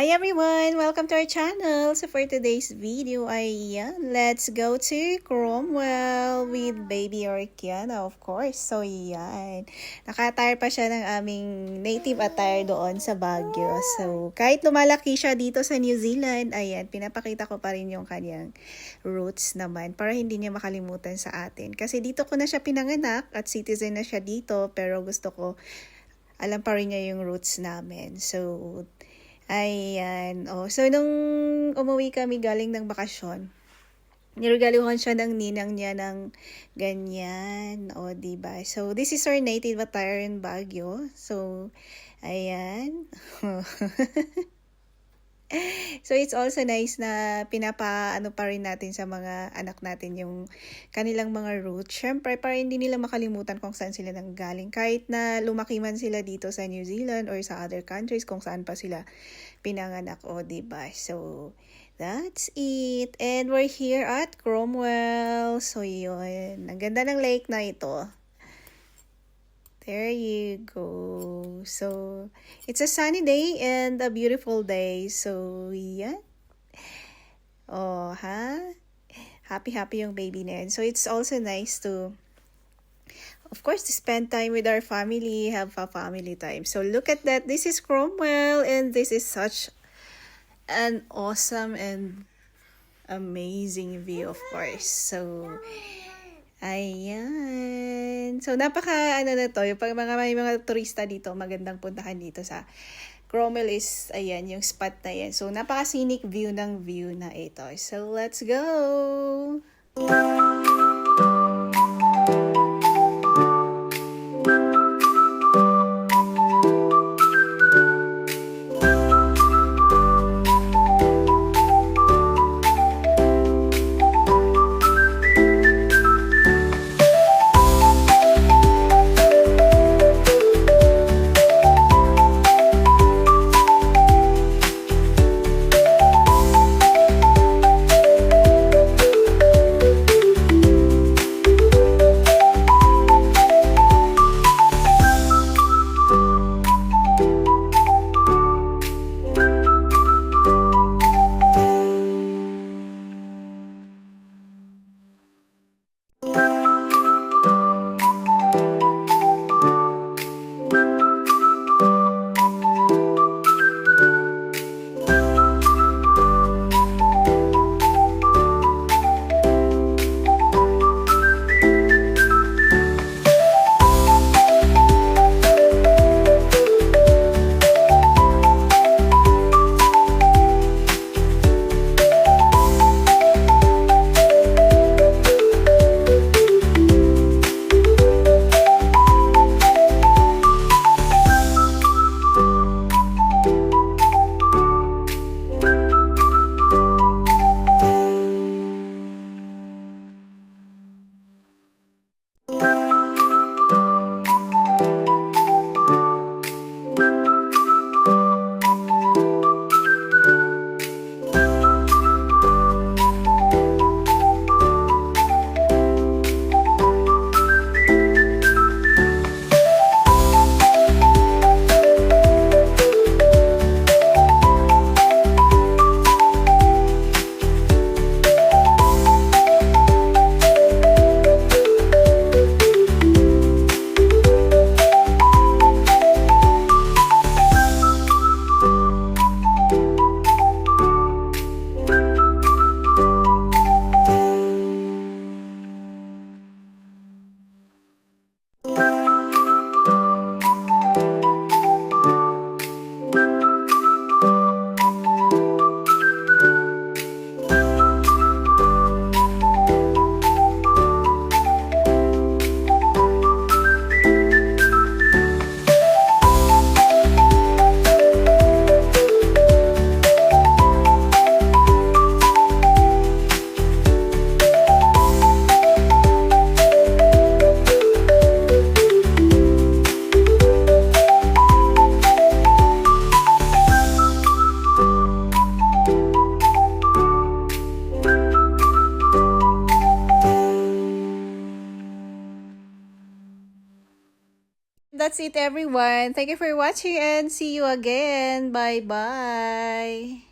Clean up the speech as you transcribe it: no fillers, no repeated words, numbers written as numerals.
Hi everyone! Welcome to our channel. So for today's video ay let's go to Cromwell with baby Orkiana, of course. So yan, naka-attire pa siya ng aming native attire doon sa Baguio. So kahit lumalaki siya dito sa New Zealand, ayan, pinapakita ko pa rin yung kanyang roots naman para hindi niya makalimutan sa atin. Kasi dito ko na siya pinanganak at citizen na siya dito, pero gusto ko alam pa rin niya yung roots namin. So ayan. So, nung umuwi kami galing ng bakasyon, niregaluhan siya ng ninang niya ng ganyan. Diba? So, this is our native attire in Baguio. So, ayan. So, it's also nice na pinapaano pa rin natin sa mga anak natin yung kanilang mga roots. Syempre, para hindi nila makalimutan kung saan sila nanggaling. Kahit na lumaki man sila dito sa New Zealand or sa other countries, kung saan pa sila pinanganak. Diba? So, that's it. And we're here at Cromwell. So, yun. Ang ganda ng lake na ito. There you go. So, it's a sunny day and a beautiful day. So, yeah. Happy yung baby na yan. So, it's also nice to, of course, to spend time with our family, have a family time. So, look at that. This is Cromwell and this is such an awesome and amazing view, of course. So, ayan. So, napaka, na to, yung may mga turista dito, magandang puntahan dito sa Cromwell is, ayan, yung spot na yan. So, napaka scenic view ng view na ito. So, let's go! that's it everyone. Thank you for watching and see you again. Bye-bye.